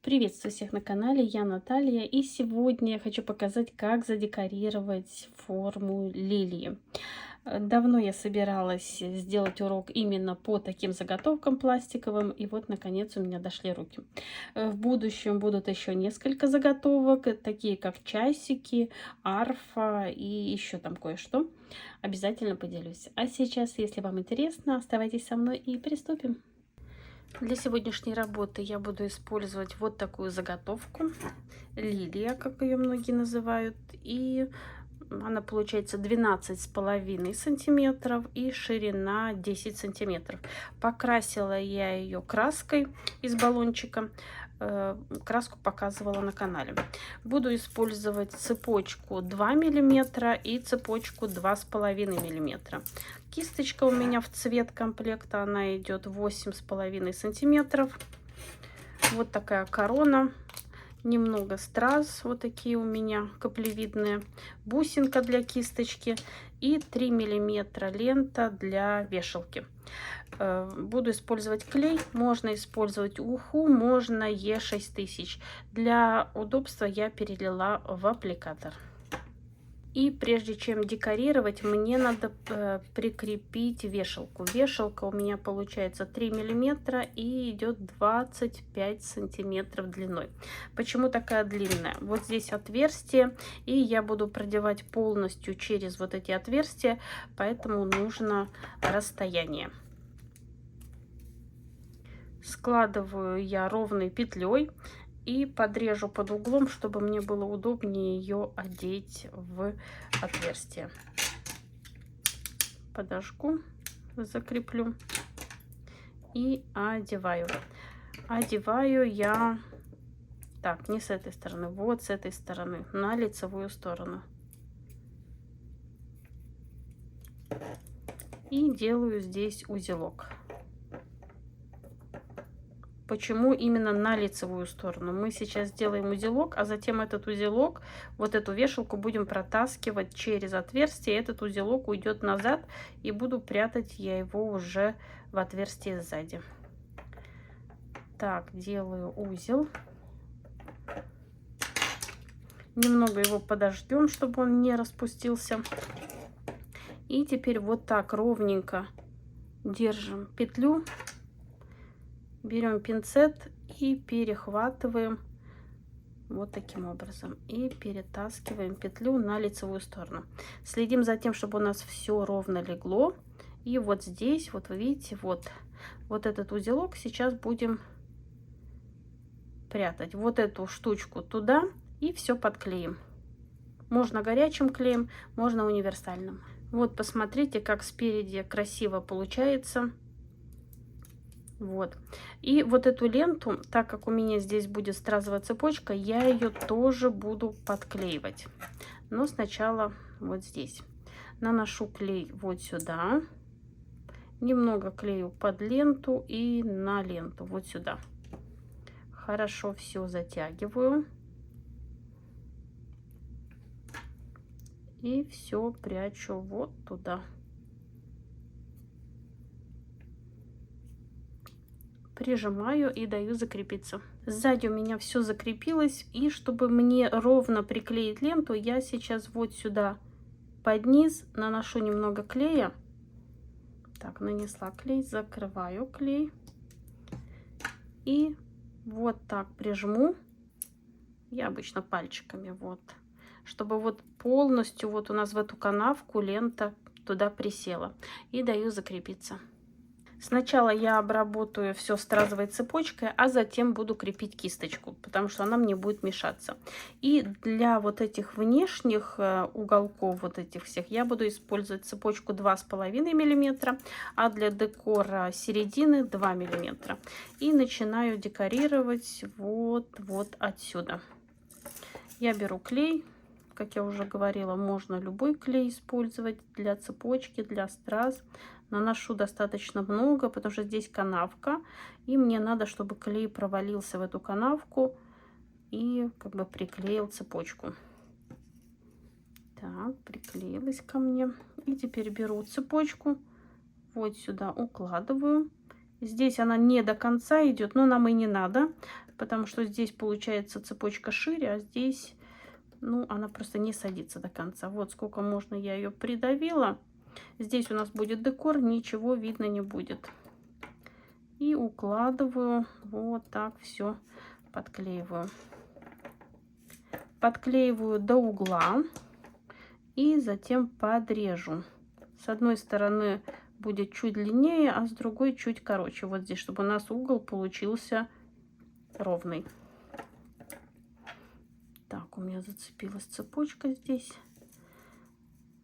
Приветствую всех на канале, я Наталья, и сегодня я хочу показать, как задекорировать форму лилии. Давно я собиралась сделать урок именно по таким заготовкам пластиковым, и вот наконец у меня дошли руки. В будущем будут еще несколько заготовок, такие как часики, арфа и еще там кое-что. Обязательно поделюсь. А сейчас, если вам интересно, оставайтесь со мной и приступим. Для сегодняшней работы я буду использовать вот такую заготовку. Лилия, как ее многие называют. И она получается 12,5 сантиметров и ширина 10 сантиметров. Покрасила я ее краской из баллончика. Краску показывала на канале. Буду использовать цепочку 2 миллиметра и цепочку 2,5 миллиметра. Кисточка у меня в цвет комплекта, она идет 8,5 сантиметров. Вот такая корона. Немного страз, вот такие у меня каплевидные, бусинка для кисточки и 3 миллиметра лента для вешалки. Буду использовать клей, можно использовать уху, можно Е6000. Для удобства я перелила в аппликатор. И прежде чем декорировать, мне надо прикрепить вешалку. Вешалка у меня получается 3 миллиметра и идет 25 сантиметров длиной. Почему такая длинная? Вот здесь отверстие, и я буду продевать полностью через вот эти отверстия, поэтому нужно расстояние. Складываю я ровной петлей и подрежу под углом, чтобы мне было удобнее ее одеть в отверстие. Подожгу, закреплю и одеваю. Одеваю я так, не с этой стороны, вот с этой стороны, на лицевую сторону. И делаю здесь узелок. Почему именно на лицевую сторону? Мы сейчас сделаем узелок, а затем этот узелок, вот эту вешалку будем протаскивать через отверстие. Этот узелок уйдет назад, и буду прятать я его уже в отверстие сзади. Так, делаю узел. Немного его подождем, чтобы он не распустился. И теперь вот так ровненько держим петлю. Берем пинцет и перехватываем вот таким образом. И перетаскиваем петлю на лицевую сторону. Следим за тем, чтобы у нас все ровно легло. И вот здесь, вот вы видите, вот этот узелок сейчас будем прятать. Вот эту штучку туда и все подклеим. Можно горячим клеем, можно универсальным. Вот посмотрите, как спереди красиво получается. Вот. И вот эту ленту, так как у меня здесь будет стразовая цепочка, я ее тоже буду подклеивать. Но сначала вот здесь. Наношу клей вот сюда. Немного клею под ленту и на ленту вот сюда. Хорошо все затягиваю. И все прячу вот туда. Прижимаю и даю закрепиться. Сзади у меня все закрепилось, и чтобы мне ровно приклеить ленту, я сейчас вот сюда под низ наношу немного клея. Так, нанесла клей, закрываю клей и вот так прижму. Я обычно пальчиками вот, чтобы вот полностью вот у нас в эту канавку лента туда присела, и даю закрепиться. Сначала я обработаю все стразовой цепочкой, а затем буду крепить кисточку, потому что она мне будет мешаться. И для вот этих внешних уголков, вот этих всех, я буду использовать цепочку 2,5 миллиметра, а для декора середины 2 миллиметра. И начинаю декорировать вот отсюда. Я беру клей. Как я уже говорила, можно любой клей использовать для цепочки, для страз. Наношу достаточно много, потому что здесь канавка. И мне надо, чтобы клей провалился в эту канавку и как бы приклеил цепочку. Так, приклеилась ко мне. И теперь беру цепочку, вот сюда укладываю. Здесь она не до конца идет, но нам и не надо. потому что здесь получается цепочка шире, а здесь, ну, она просто не садится до конца. Вот сколько можно я ее придавила. Здесь у нас будет декор, ничего видно не будет. И укладываю, вот так все подклеиваю. Подклеиваю до угла и затем подрежу. С одной стороны будет чуть длиннее, а с другой чуть короче. Вот здесь, чтобы у нас угол получился ровный. Так, у меня зацепилась цепочка здесь.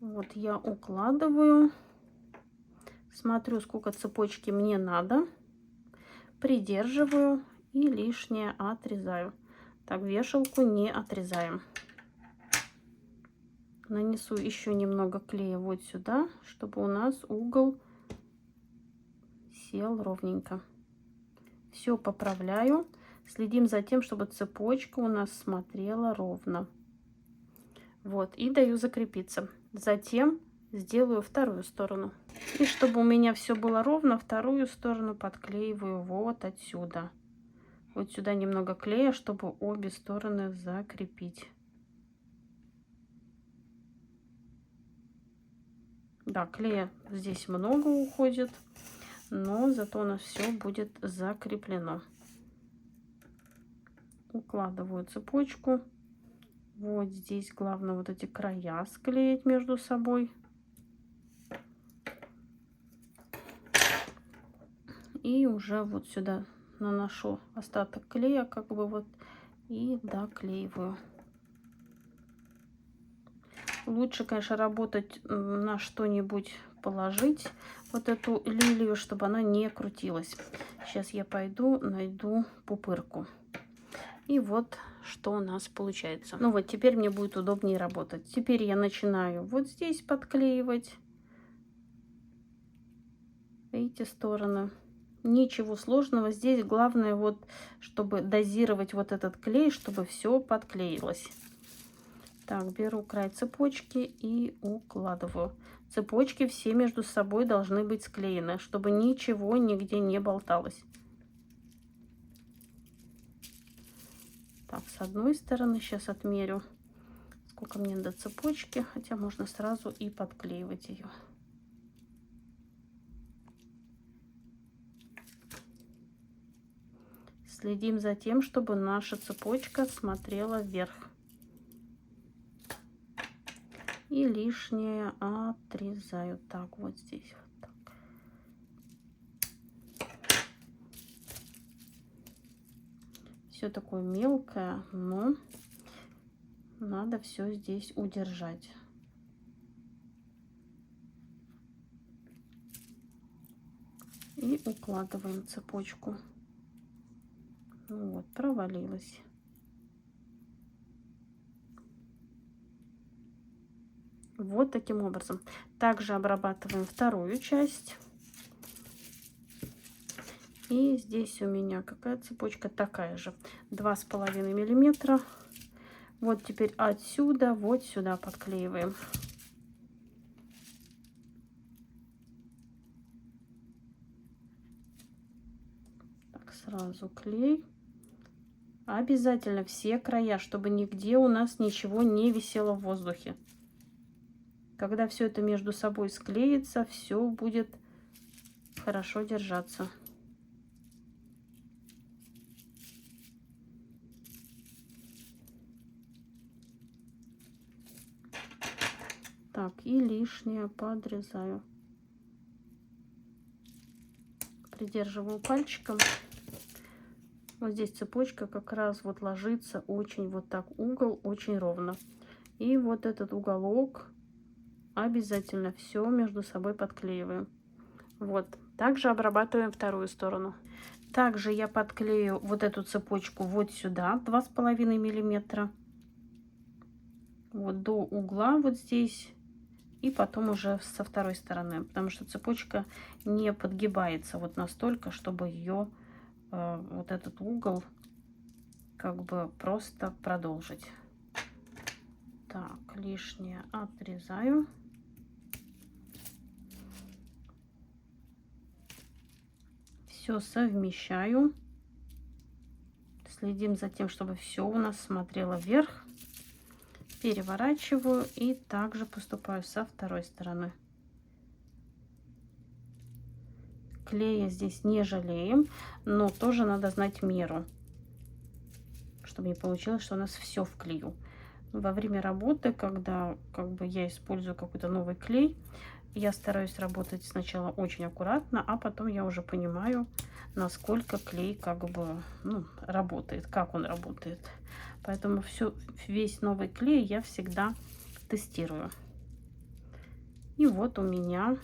Вот я укладываю. Смотрю, сколько цепочки мне надо. Придерживаю и лишнее отрезаю. Так, вешалку не отрезаем. Нанесу еще немного клея вот сюда, чтобы у нас угол сел ровненько. Все поправляю. Следим за тем, чтобы цепочка у нас смотрела ровно. Вот, и даю закрепиться. Затем сделаю вторую сторону. И чтобы у меня все было ровно, вторую сторону подклеиваю вот отсюда. Вот сюда немного клея, чтобы обе стороны закрепить. Да, клея здесь много уходит, но зато у нас все будет закреплено. Укладываю цепочку. Вот здесь главное вот эти края склеить между собой. И уже вот сюда наношу остаток клея, как бы вот, и доклеиваю. Лучше, конечно, работать на что-нибудь, положить вот эту лилию, чтобы она не крутилась. Сейчас я пойду найду пупырку. И вот что у нас получается. Ну вот, теперь мне будет удобнее работать. Теперь я начинаю вот здесь подклеивать эти стороны. Ничего сложного. Здесь главное вот, чтобы дозировать вот этот клей, чтобы все подклеилось. Так, беру край цепочки и укладываю. Цепочки все между собой должны быть склеены, чтобы ничего нигде не болталось. Так, с одной стороны сейчас отмерю, сколько мне до цепочки, хотя можно сразу и подклеивать ее. Следим за тем, чтобы наша цепочка смотрела вверх. И лишнее отрезаю. Так, вот здесь вот так. Все такое мелкое, но надо все здесь удержать. И укладываем цепочку. Вот, провалилась. Вот таким образом. Также обрабатываем вторую часть. И здесь у меня какая цепочка? Такая же. 2,5 миллиметра. Вот теперь отсюда вот сюда подклеиваем. Так, сразу клей. Обязательно все края, чтобы нигде у нас ничего не висело в воздухе. Когда все это между собой склеится, все будет хорошо держаться. Так, и лишнее подрезаю. Придерживаю пальчиком. Вот здесь цепочка как раз вот ложится очень вот так, угол очень ровно. И вот этот уголок обязательно все между собой подклеиваем. Вот. Также обрабатываем вторую сторону. Также я подклею вот эту цепочку вот сюда, 2,5 миллиметра. Вот до угла вот здесь. И потом уже со второй стороны. Потому что цепочка не подгибается вот настолько, чтобы ее вот этот угол как бы просто продолжить. Так, лишнее отрезаю. Все совмещаю. Следим за тем, чтобы все у нас смотрело вверх. Переворачиваю и также поступаю со второй стороны. Клея здесь не жалеем, но тоже надо знать меру, чтобы не получилось, что у нас все в клею. Во время работы, когда я использую какой-то новый клей, я стараюсь работать сначала очень аккуратно, а потом я уже понимаю, насколько клей работает, как он работает. Поэтому весь новый клей я всегда тестирую. И вот у меня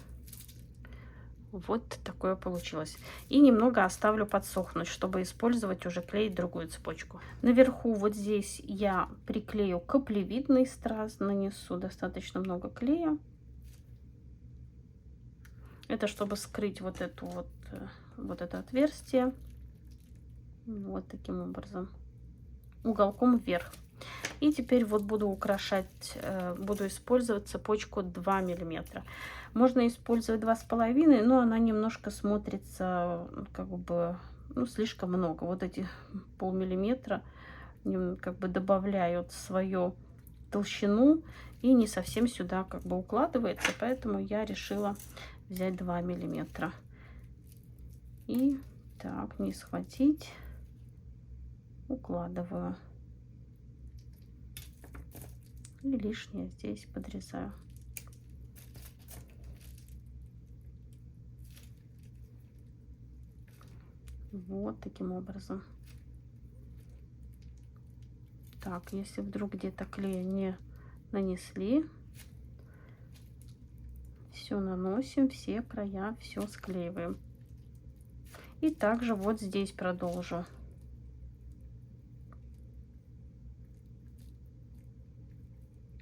вот такое получилось. И немного оставлю подсохнуть, чтобы использовать уже клеить другую цепочку. Наверху вот здесь я приклею каплевидный страз, нанесу достаточно много клея. Это чтобы скрыть вот это отверстие. Вот таким образом. Уголком вверх. И теперь вот буду украшать, буду использовать цепочку 2 миллиметра. Можно использовать 2,5, но она немножко смотрится слишком много. Вот эти полмиллиметра добавляют свою толщину и не совсем сюда укладывается, поэтому я решила взять 2 миллиметра. И так, не схватить, укладываю. И лишнее здесь подрезаю. Вот таким образом. Так, если вдруг где-то клея не нанесли, все наносим, все края, все склеиваем. И также вот здесь продолжу.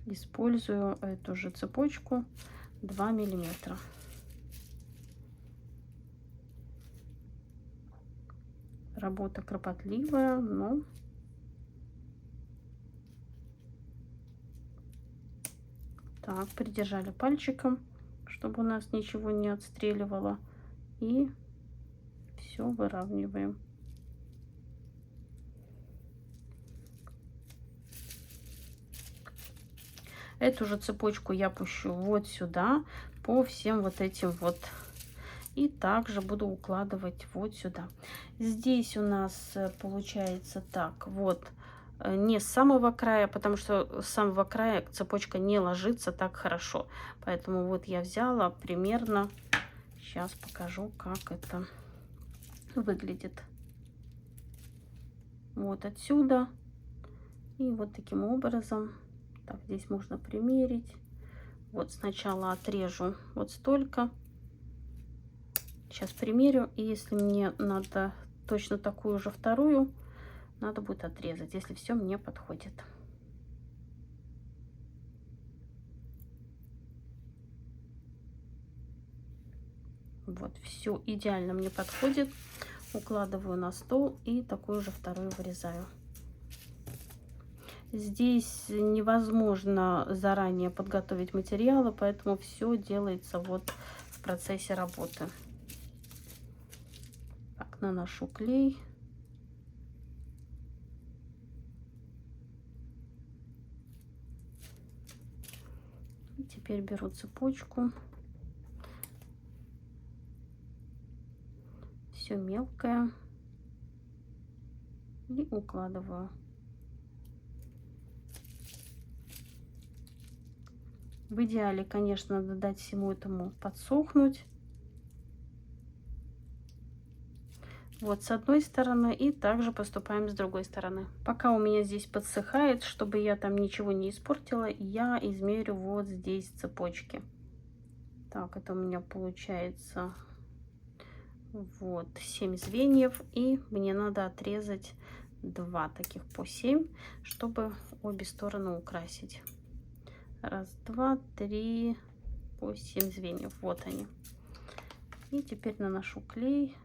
Использую эту же цепочку 2 миллиметра. Работа кропотливая, но так, придержали пальчиком, чтобы у нас ничего не отстреливало, и все выравниваем. Эту же цепочку я пущу вот сюда, по всем вот этим вот. И также буду укладывать вот сюда. Здесь у нас получается так, вот, не с самого края, потому что с самого края цепочка не ложится так хорошо. Поэтому вот я взяла примерно, сейчас покажу, как это выглядит. Вот отсюда. И вот таким образом. Так, здесь можно примерить. Вот сначала отрежу вот столько. Сейчас примерю. И если мне надо точно такую же вторую, надо будет отрезать, если все мне подходит. Вот, все идеально мне подходит. Укладываю на стол и такую же вторую вырезаю. Здесь невозможно заранее подготовить материалы, поэтому все делается вот в процессе работы. Так, наношу клей. И теперь беру цепочку. Все мелкое. И укладываю. В идеале, конечно, надо дать всему этому подсохнуть. Вот с одной стороны, и также поступаем с другой стороны. Пока у меня здесь подсыхает, чтобы я там ничего не испортила, я измерю вот здесь цепочки. Так, это у меня получается вот 7 звеньев, и мне надо отрезать 2 таких по 7, чтобы обе стороны украсить. Раз, два, три, по 7 звеньев. Вот они. И теперь наношу клей.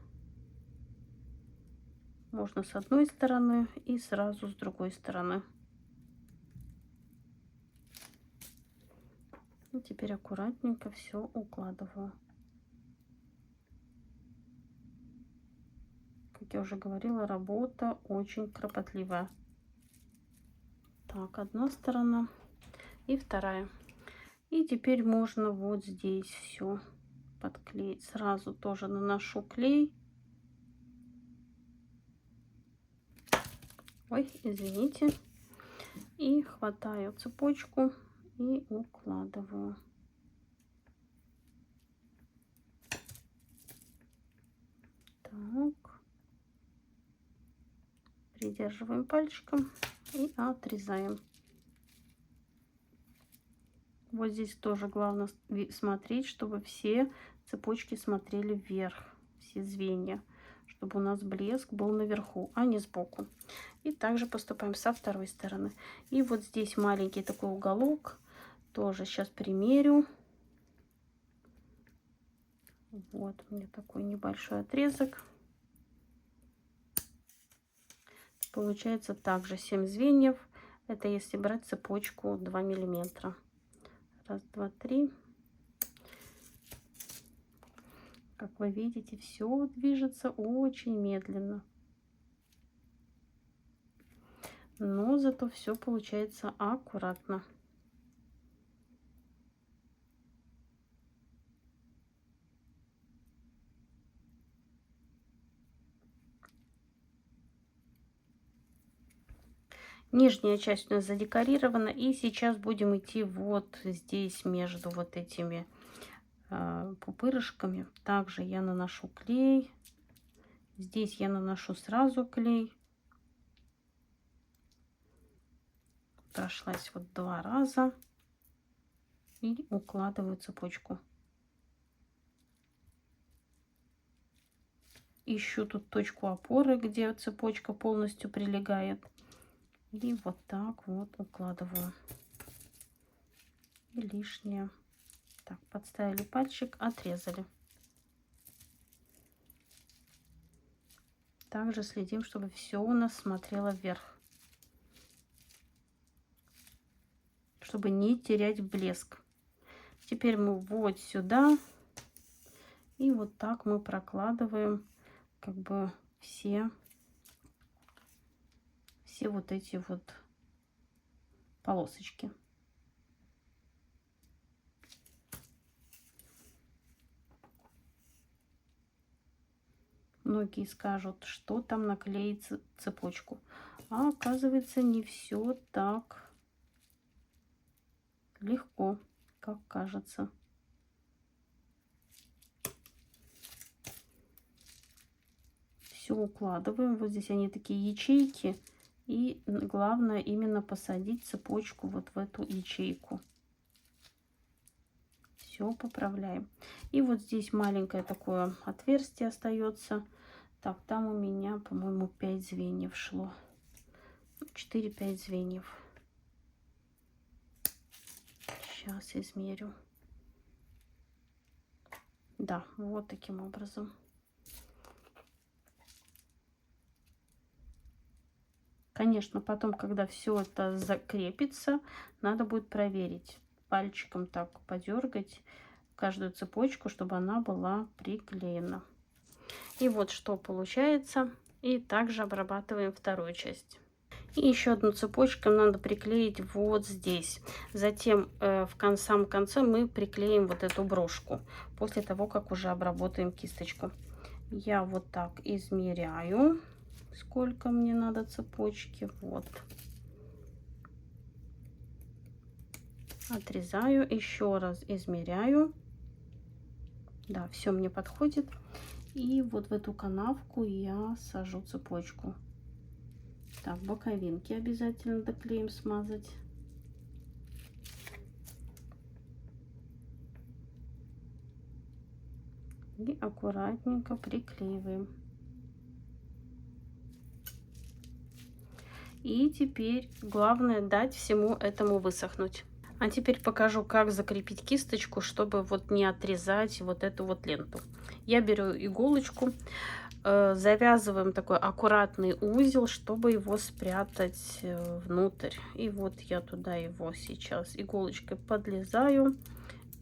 Можно с одной стороны и сразу с другой стороны. И теперь аккуратненько все укладываю. как я уже говорила, работа очень кропотливая. Так, одна сторона и вторая. И теперь можно вот здесь все подклеить. Сразу тоже наношу клей. Ой, извините. И хватаю цепочку и укладываю. Так. Придерживаем пальчиком и отрезаем. Вот здесь тоже главное смотреть, чтобы все цепочки смотрели вверх, все звенья, чтобы у нас блеск был наверху, а не сбоку. И также поступаем со второй стороны. И вот здесь маленький такой уголок, тоже сейчас примерю. Вот у меня такой небольшой отрезок. Получается также 7 звеньев. Это если брать цепочку 2 миллиметра. Раз, два, три. Как вы видите, все движется очень медленно. Но зато все получается аккуратно. Нижняя часть у нас задекорирована. И сейчас будем идти вот здесь между вот этими пупырышками. Также я наношу клей. Здесь я наношу сразу клей. Прошлась вот 2 раза. И укладываю цепочку. Ищу тут точку опоры, где цепочка полностью прилегает. И вот так вот укладываю. И лишнее. Так, подставили пальчик, отрезали. Также следим, чтобы все у нас смотрело вверх. Чтобы не терять блеск. Теперь мы вот сюда. И вот так мы прокладываем как бы все вот эти вот полосочки. Многие скажут, что там наклеить цепочку. А оказывается, не все так легко, как кажется. Все укладываем. Вот здесь они такие ячейки. И главное именно посадить цепочку вот в эту ячейку. Все поправляем. И вот здесь маленькое такое отверстие остается. Так, там у меня, по-моему, 5 звеньев шло. 4-5 звеньев. Сейчас измерю. Да, вот таким образом. Конечно, потом, когда все это закрепится, надо будет проверить. Пальчиком так подергать каждую цепочку, чтобы она была приклеена. И вот что получается. И также обрабатываем вторую часть. И еще одну цепочку надо приклеить вот здесь. Затем в самом конце мы приклеим вот эту брошку. После того, как уже обработаем кисточку. Я вот так измеряю, сколько мне надо цепочки. Вот. Отрезаю, еще раз измеряю. Да, все мне подходит. И вот в эту канавку я сажу цепочку. Так, боковинки обязательно доклеим смазать. И аккуратненько приклеиваем. И теперь главное дать всему этому высохнуть. А теперь покажу, как закрепить кисточку, чтобы вот не отрезать вот эту вот ленту. Я беру иголочку, завязываем такой аккуратный узел, чтобы его спрятать внутрь. И вот я туда его сейчас иголочкой подлезаю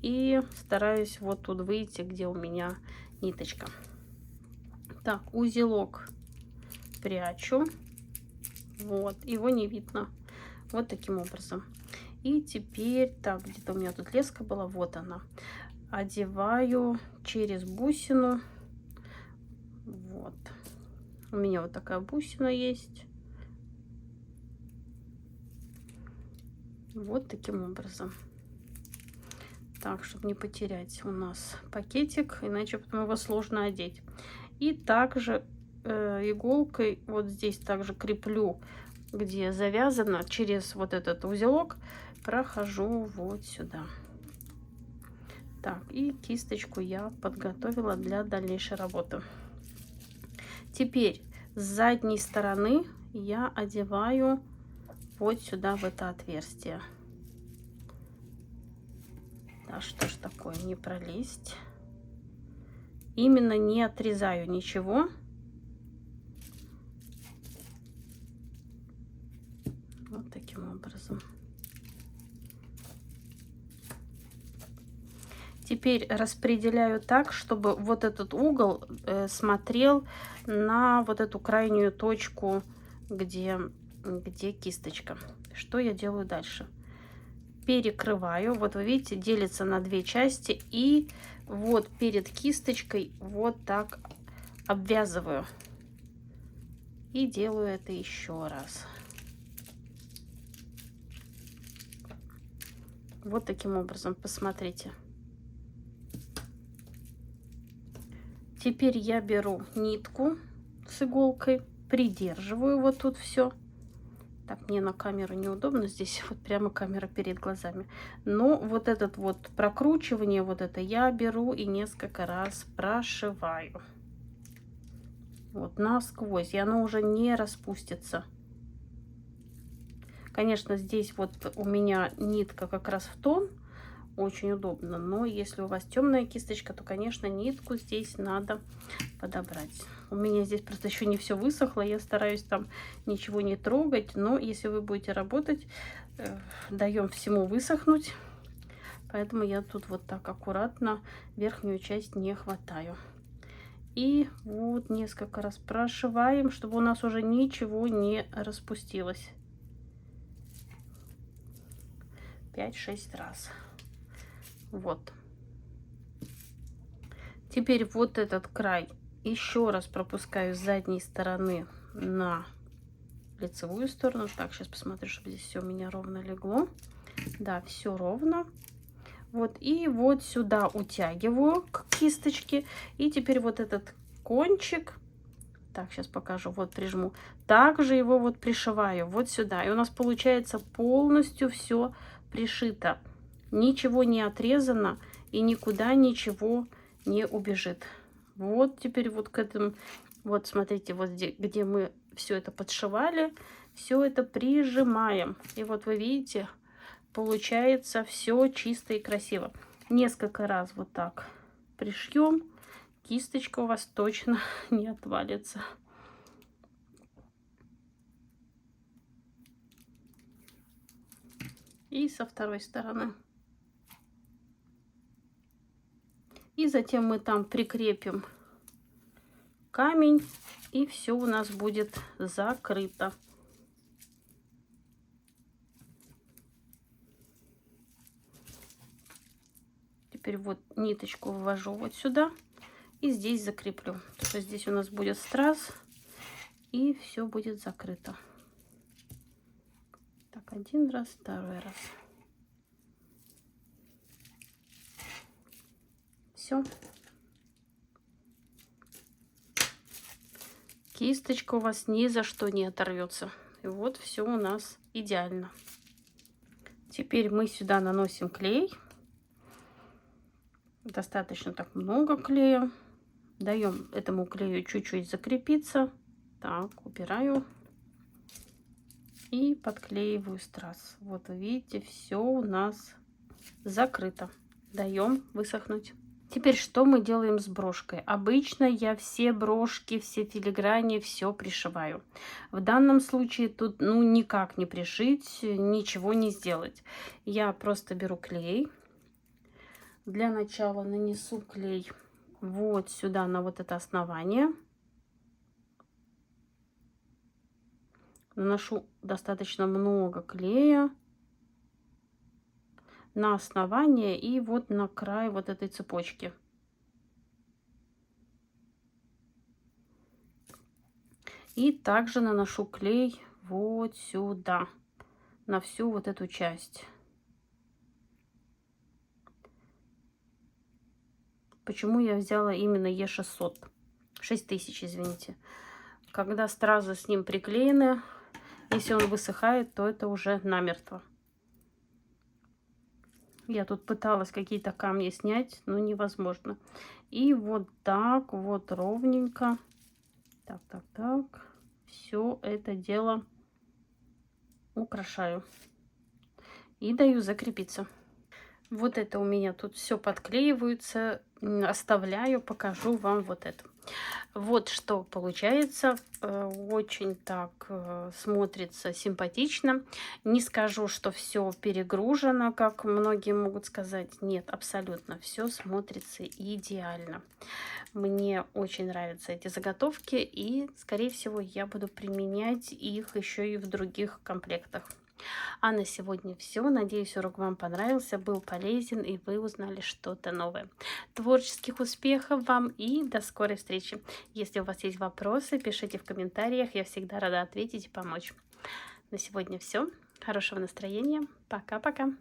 и стараюсь вот тут выйти, где у меня ниточка. Так, узелок прячу. Вот, его не видно. Вот таким образом. И теперь, так, где-то у меня тут леска была, вот она. Одеваю через бусину. Вот. У меня вот такая бусина есть. Вот таким образом. Так, чтобы не потерять у нас пакетик, иначе потом его сложно одеть. И также иголкой вот здесь также креплю, где завязано, через вот этот узелок прохожу вот сюда. Так, и кисточку я подготовила для дальнейшей работы. Теперь с задней стороны я одеваю вот сюда, в это отверстие. Да что ж такое, не пролезть. Именно не отрезаю ничего. Вот таким образом. Теперь распределяю так, чтобы вот этот угол смотрел на вот эту крайнюю точку, где кисточка. Что я делаю дальше? Перекрываю. Вот вы видите, делится на две части. И вот перед кисточкой вот так обвязываю. И делаю это еще раз. Вот таким образом, посмотрите. Теперь я беру нитку с иголкой, придерживаю вот тут все. Так, мне на камеру неудобно, здесь вот прямо камера перед глазами. Но вот этот вот прокручивание, вот это я беру и несколько раз прошиваю. Вот насквозь, и оно уже не распустится. Конечно, здесь вот у меня нитка как раз в тон. Очень удобно, но если у вас темная кисточка, то, конечно, нитку здесь надо подобрать. У меня здесь просто еще не все высохло, я стараюсь там ничего не трогать, но если вы будете работать, даем всему высохнуть, поэтому я тут вот так аккуратно верхнюю часть не хватаю. И вот несколько раз прошиваем, чтобы у нас уже ничего не распустилось. 5-6 раз. Вот. Теперь вот этот край еще раз пропускаю с задней стороны на лицевую сторону. Так, сейчас посмотрю, чтобы здесь все у меня ровно легло. Да, все ровно. Вот, и вот сюда утягиваю к кисточке. И теперь вот этот кончик, так, сейчас покажу, вот прижму. Также его вот пришиваю вот сюда. И у нас получается полностью все пришито. Ничего не отрезано и никуда ничего не убежит. Вот теперь вот к этому, вот смотрите, вот где мы все это подшивали, все это прижимаем. И вот вы видите, получается все чисто и красиво. Несколько раз вот так пришьем, кисточка у вас точно не отвалится. И со второй стороны. И затем мы там прикрепим камень, и все у нас будет закрыто. Теперь вот ниточку ввожу вот сюда и здесь закреплю. Потому что здесь у нас будет страз, и все будет закрыто. Так, один раз, второй раз. Все. Кисточка у вас ни за что не оторвется. И вот все у нас идеально. Теперь мы сюда наносим клей. Достаточно так много клея. Даем этому клею чуть-чуть закрепиться. Так, убираю. И подклеиваю страз. Вот вы видите, все у нас закрыто. Даем высохнуть. Теперь что мы делаем с брошкой? Обычно я все брошки, все филиграни, все пришиваю. В данном случае тут ну никак не пришить, ничего не сделать. Я просто беру клей. Для начала нанесу клей вот сюда, на вот это основание. наношу достаточно много клея на основание и вот на край вот этой цепочки. И также наношу клей вот сюда, на всю вот эту часть. Почему я взяла именно Е600? 6000, извините. Когда стразы с ним приклеены, если он высыхает, то это уже намертво. Я тут пыталась какие-то камни снять, но невозможно. И вот так вот ровненько. Так. Все это дело украшаю. И даю закрепиться. Вот это у меня тут все подклеивается. Оставляю, покажу вам вот это. Вот что получается. Очень так смотрится симпатично. Не скажу, что все перегружено, как многие могут сказать. Нет, абсолютно. Все смотрится идеально. Мне очень нравятся эти заготовки. И, скорее всего, я буду применять их еще и в других комплектах. А на сегодня все. Надеюсь, урок вам понравился, был полезен и вы узнали что-то новое. Творческих успехов вам и до скорой встречи. Если у вас есть вопросы, пишите в комментариях. Я всегда рада ответить и помочь. На сегодня все. Хорошего настроения. Пока-пока.